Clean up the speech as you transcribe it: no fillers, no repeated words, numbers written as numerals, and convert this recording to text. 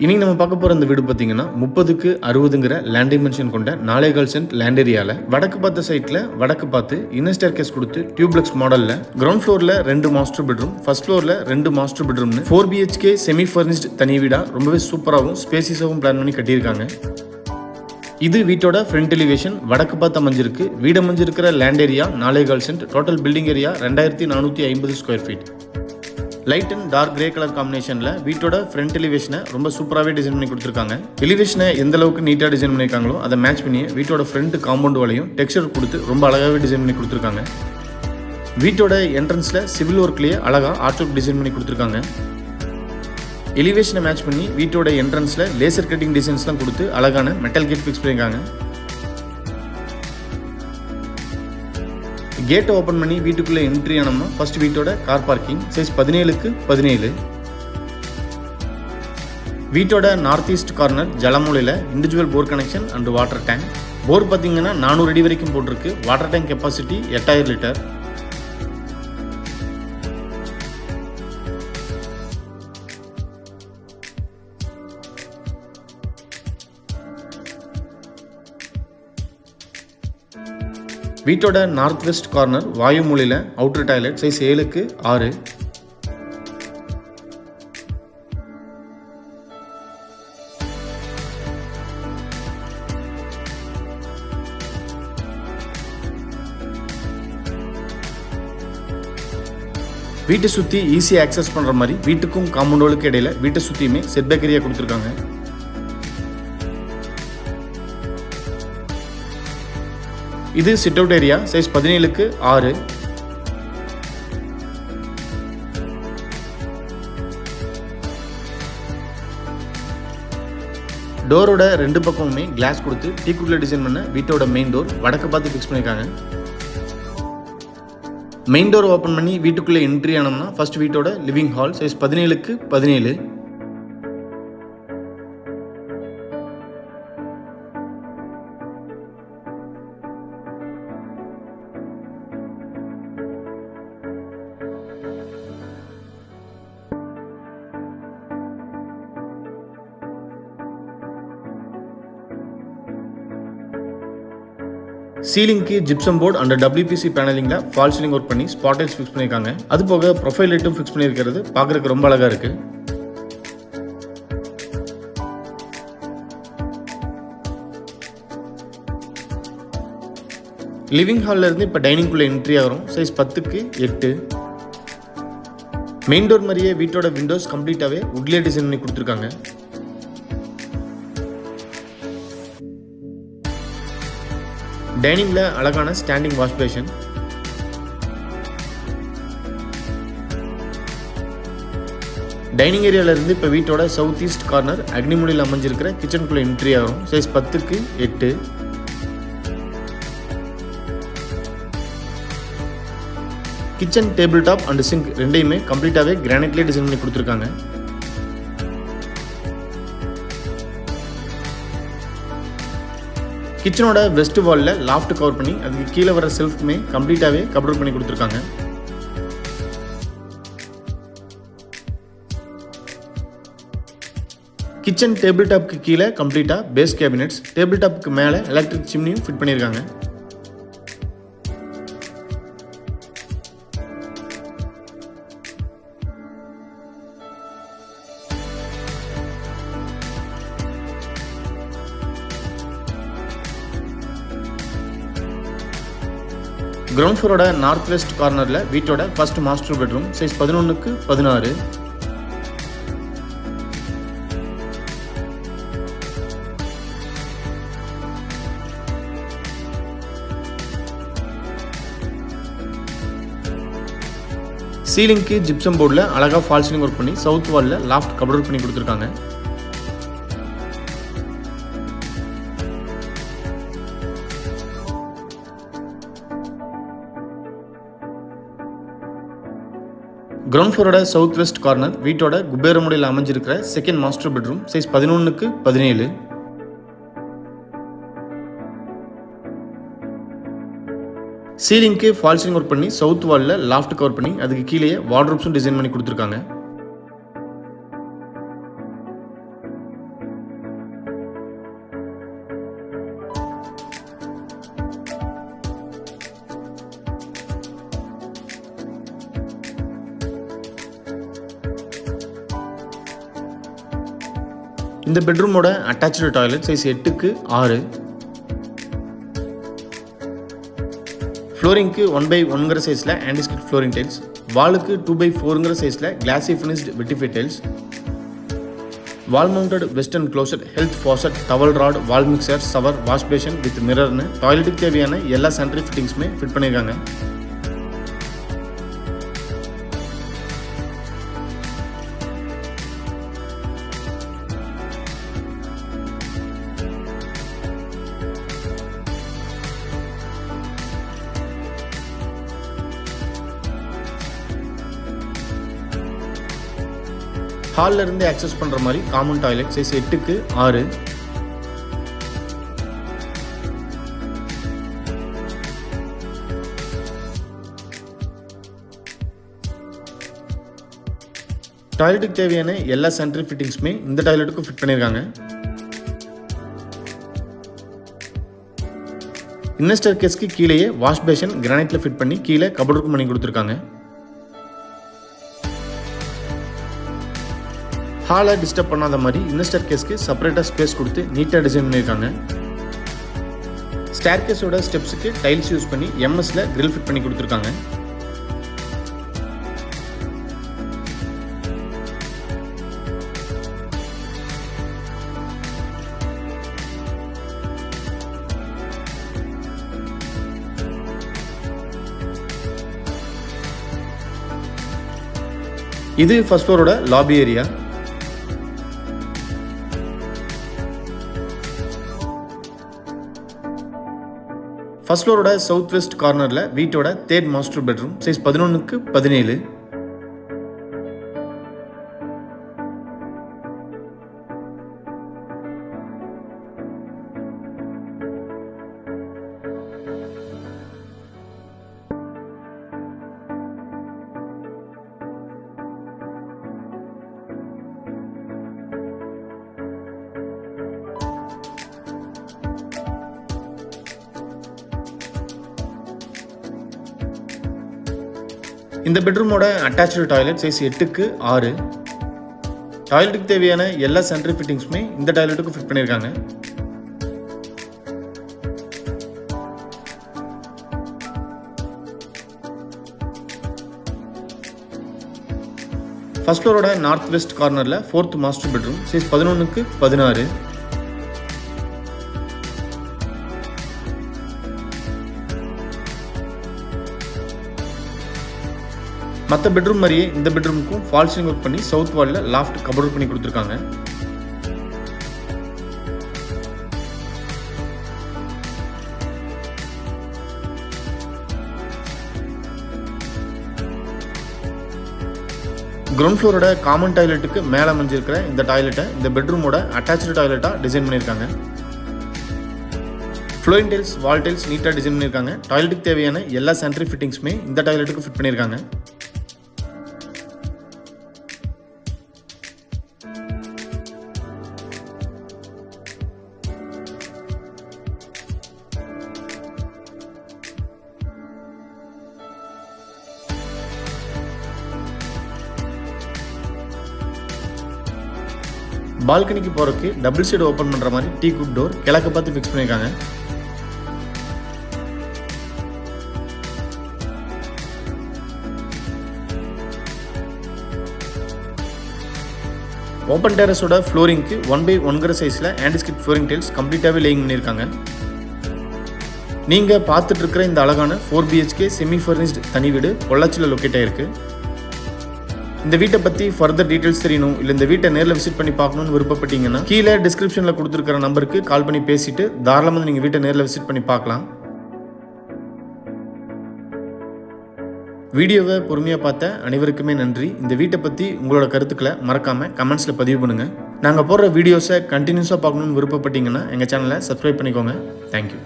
இனி நம்ம பார்க்க போகிற இந்த வீடு பார்த்தீங்கன்னா 30க்கு 60ங்கிற லேண்ட் டைமென்ஷன் கொண்ட 4.25 சென்ட் லேண்ட் ஏரியாவில் வடக்கு பார்த்த சைட்டில் வடக்கு பார்த்து இன்னர் ஸ்டேர்கேஸ் கொடுத்து டியூப்ளெக்ஸ் மாடலில் கிரவுண்ட் ஃப்ளோரில் 2 மாஸ்டர் பெட்ரூம், ஃபர்ஸ்ட் ஃப்ளோரில் 2 மாஸ்டர் பெட்ரூம்னு 4 BHK செமி ஃபர்னிஷ்ட் தனி வீடாக ரொம்பவே சூப்பராகவும் ஸ்பேசியஸாகவும் பிளான் பண்ணி கட்டியிருக்காங்க. இது வீட்டோட ஃப்ரண்ட் எலிவேஷன். வடக்கு பார்த்து அமைஞ்சிருக்கு. வீடு அமைஞ்சிருக்கிற land area 4.25 cent. Total building area 2450 square feet. Light and dark grey colour காம்பினேஷனில் வீட்டோட ஃப்ரண்ட் எலிவேஷனை ரொம்ப சூப்பராகவே டிசைன் பண்ணி கொடுத்துருக்காங்க. எலிவேஷனை எந்த அளவுக்கு நீட்டாக டிசைன் பண்ணியிருக்காங்களோ அதை மேட்ச் பண்ணி வீட்டோட ஃப்ரண்ட் காம்பவுண்ட் வலையும் டெக்ஸ்சர் கொடுத்து ரொம்ப அழகாகவே டிசைன் பண்ணி கொடுத்துருக்காங்க. வீட்டோட என்ட்ரன்ஸில் சிவில் ஒர்க்லேயே அழகாக ஆர்ட் ஒர்க் டிசைன் பண்ணி கொடுத்துருக்காங்க. எலிவேஷனை மேட்ச் பண்ணி வீட்டோட என்ட்ரன்ஸில் லேசர் கட்டிங் டிசைன்ஸ்லாம் கொடுத்து அழகான மெட்டல் கேட் ஃபிக்ஸ் பண்ணியிருக்காங்க. கேட்டை ஓப்பன் பண்ணி வீட்டுக்குள்ளே என்ட்ரி ஆனோம்னா ஃபர்ஸ்ட் வீட்டோட கார் பார்க்கிங் சைஸ் 17க்கு 17. வீட்டோட நார்த் ஈஸ்ட் கார்னர் ஜலமூலையில் individual bore connection and water tank. Bore பார்த்தீங்கன்னா 400 அடி வரைக்கும் போட்டிருக்கு. Water tank capacity 8000 litre. வீட்டோட நார்த் வெஸ்ட் கார்னர் வாயு மூலையில் அவுட்டர் டாய்லெட் சைஸ் 7க்கு 6. வீட்டை சுற்றி ஈஸியாக ஆக்சஸ் பண்ணுற மாதிரி வீட்டுக்கும் காம்பவுண்டுகளுக்கு இடையில வீட்டை சுற்றியுமே செட்பேக் ஏரியா கொடுத்துருக்காங்க. இது சிட் அவுட் ஏரியா சைஸ் 17க்கு 6. டோரோட 2 பக்கமுமே கிளாஸ் கொடுத்து டீக்குட்ல டிசைன் பண்ண வீட்டோட மெயின் டோர் வடக்கு பார்த்து ஃபிக்ஸ் பண்ணியிருக்காங்க. மெயின் டோர் ஓப்பன் பண்ணி வீட்டுக்குள்ளே என்ட்ரி ஆனோம்னா ஃபர்ஸ்ட் வீட்டோட லிவிங் ஹால் சைஸ் 17க்கு 17. சீலிங்க்கு ஜிப்சம் போர்டு அண்ட் WPC பேனலிங்ல ஃபால் சீலிங் ஒர்க் பண்ணி ஸ்பாட் லைட்ஸ் ஃபிக்ஸ் பண்ணியிருக்காங்க. அது போக ப்ரொஃபைல் லைட்டும் ஃபிக்ஸ் பண்ணியிருக்கிறது பார்க்கறதுக்கு ரொம்ப அழகா இருக்கு. லிவிங் ஹால்ல இருந்து இப்போ டைனிங்குள்ள என்ட்ரி ஆகிறோம். சைஸ் 10க்கு 8. மெயின் டோர் மாதிரியே வீட்டோட விண்டோஸ் கம்ப்ளீட்டாவே வுட்லேயே டிசைன் பண்ணி கொடுத்துருக்காங்க. டைனிங்ல அழகான ஸ்டாண்டிங் வாஷ் பேஷன். டைனிங் ஏரியால இருந்து இப்போ வீட்டோட சவுத் ஈஸ்ட் கார்னர் அக்னிமூலையில் அமைஞ்சிருக்கிற கிச்சனுக்குள்ள என்ட்ரி ஆகும். சைஸ் 10க்கு 8. Kitchen table top and sink ரெண்டையுமே கம்ப்ளீட்டாவே கிரானைட்லேயே டிசைன் பண்ணி கொடுத்துருக்காங்க. கிச்சனோட வெஸ்ட் வாலில் லாஃப்ட் கவர் பண்ணி அதுக்கு கீழே வர செல்ஃப்க்குமே கம்ப்ளீட்டாகவே கவர் பண்ணி கொடுத்துருக்காங்க. கிச்சன் டேபிள் டாப்க்கு கீழே கம்ப்ளீட்டாக பேஸ் கேபினெட்ஸ், டேபிள் டாப்புக்கு மேலே எலக்ட்ரிக் சிம்னியும் ஃபிட் பண்ணியிருக்காங்க. கிரவுண்ட் ஃப்ளோரோட நார்த் வெஸ்ட் கார்னரில் வீட்டோட ஃபர்ஸ்ட் மாஸ்டர் பெட்ரூம் சைஸ் 11க்கு 16. சீலிங்க்கு ஜிப்சம் போர்டில் அழகாக ஃபால் சீலிங் ஒர்க் பண்ணி சவுத் வாலில் லாஃப்ட் கவர் பண்ணி கொடுத்துருக்காங்க. கிரவுண்ட் ஃப்ளோரோட சவுத் வெஸ்ட் கார்னர் வீட்டோட குபேரமுடையில் அமைஞ்சிருக்கிற செகண்ட் மாஸ்டர் பெட்ரூம் சைஸ் 11க்கு 17. சீலிங்க்கு ஃபால் சீலிங் ஒர்க் பண்ணி சவுத் வாலில் லாஃப்ட் கவர் பண்ணி அதுக்கு கீழே வார்ட்ரோப்ஸும் டிசைன் பண்ணி கொடுத்துருக்காங்க. இந்த பெட்ரூமோட அட்டாச்சு டாய்லெட் சைஸ் 8க்கு 6. ஃப்ளோரிங்க்கு 1x1ங்கிற சைஸில் ஆன்டிஸ்கிட் ஃப்ளோரிங் டைல்ஸ். வாலுக்கு 2x4ங்கிற சைஸில் glassy finished vitrified tiles. Wall mounted western closet, health faucet, towel rod, wall mixer, shower, wash basin with மிரர்னு டாய்லெட்டுக்கு தேவையான எல்லா சானிட்டரி ஃபிட்டிங்ஸுமே ஃபிட் பண்ணியிருக்காங்க. ஹாலில் இருந்து ஆக்சஸ் பண்ணுற மாதிரி காமன் டாய்லெட் சைஸ் 8க்கு 6. டாய்லெட்டுக்கு தேவையான எல்லா சானிட்டரி ஃபிட்டிங்ஸுமே இந்த டாய்லெட்டுக்கும் ஃபிட் பண்ணியிருக்காங்க. இன்னர் ஸ்டேர்கேஸ்க்கு கீழேயே வாஷ் பேஷன் கிரானைட்டில் ஃபிட் பண்ணி கீழே கபோர்டுக்கும் பண்ணி கொடுத்துருக்காங்க. ஹாலை டிஸ்டர்ப் பண்ணாத மாதிரி இன்னர் ஸ்டேர்கேஸ்க்கு செப்பரேட்டாக ஸ்பேஸ் கொடுத்து நீட்டாக டிசைன் பண்ணியிருக்காங்க. ஸ்டேர்கேஸோட ஸ்டெப்ஸுக்கு டைல்ஸ் யூஸ் பண்ணி எம்எஸ்ல கிரில் ஃபிட் பண்ணி கொடுத்துருக்காங்க. இது ஃபர்ஸ்ட் ஃப்ளோரோட லாபி ஏரியா. ஃபர்ஸ்ட் ஃப்ளோரோட சவுத் வெஸ்ட் கார்னரில் வீட்டோட 3rd மாஸ்டர் பெட்ரூம் சைஸ் 11க்கு 17. இந்த பெட்ரூமோட அட்டாச்சு டாய்லெட் சைஸ் 8க்கு 6. டாய்லெட்டுக்கு தேவையான எல்லா சானிட்டரி ஃபிட்டிங்ஸுமே இந்த டாய்லெட்டுக்கு ஃபிட் பண்ணியிருக்காங்க. ஃபர்ஸ்ட் ஃப்ளோரோட நார்த் வெஸ்ட் கார்னரில் 4th மாஸ்டர் பெட்ரூம் சைஸ் 11க்கு 16. மற்ற பெட்ரூம் மாதிரியே இந்த பெட்ரூமுக்கும் ஃபால் சீலிங் ஒர்க் பண்ணி சவுத் வாலில் லாஃப்ட் கபோர்ட் பண்ணி கொடுத்துருக்காங்க. கிரவுண்ட் ஃப்ளோரோட காமன் டாய்லெட்டுக்கு மேலே அமைஞ்சிருக்கிற இந்த டாய்லெட்டை இந்த பெட்ரூமோட அட்டாச்சு டாய்லெட்டாக டிசைன் பண்ணியிருக்காங்க. ஃப்ளோரிங் டைல்ஸ், வால் டைல்ஸ் நீட்டாக டிசைன் பண்ணியிருக்காங்க. டாய்லெட்டுக்கு தேவையான எல்லா சானிட்டரி ஃபிட்டிங்ஸுமே இந்த டாய்லெட்டுக்கு ஃபிட் பண்ணியிருக்காங்க. பால்கனிக்கு போகிறதுக்கு டபுள் சைடு ஓப்பன் பண்ணுற மாதிரி டீ குட் டோர் கிழக்கு பார்த்து ஃபிக்ஸ் பண்ணியிருக்காங்க. ஓப்பன் டெரஸோட ஃப்ளோரிங்க்கு 1x1ங்கிற சைஸில் ஆன்டிஸ்கிட் ஃப்ளோரிங் டைல்ஸ் கம்ப்ளீட்டாகவே லேயிங் பண்ணியிருக்காங்க. நீங்கள் பார்த்துட்டு இருக்கிற இந்த அழகான 4 BHK செமி ஃபர்னிஷ்டு தனி வீடு பொள்ளாச்சியில் லொக்கேட் ஆகிருக்கு. இந்த வீட்டை பற்றி ஃபர்தர் டீட்டெயில்ஸ் தெரியணும், இல்லை இந்த வீட்டை நேரில் விசிட் பண்ணி பார்க்கணுன்னு விருப்பப்பட்டீங்கன்னா கீழே டிஸ்கிரிப்ஷனில் கொடுத்துருக்கிற நம்பருக்கு கால் பண்ணி பேசிட்டு தாராளமாக நீங்கள் வீட்டை நேரில் விசிட் பண்ணி பார்க்கலாம். வீடியோவை பொறுமையாக பார்த்த அனைவருக்குமே நன்றி. இந்த வீட்டை பற்றி உங்களோட கருத்துக்களை மறக்காமல் கமெண்ட்ஸில் பதிவு பண்ணுங்கள். நாங்கள் போடுற வீடியோஸை கண்டினியூஸாக பார்க்கணுன்னு விருப்பப்பட்டீங்கன்னா எங்கள் சேனலை சப்ஸ்கிரைப் பண்ணிக்கோங்க. தேங்க்யூ.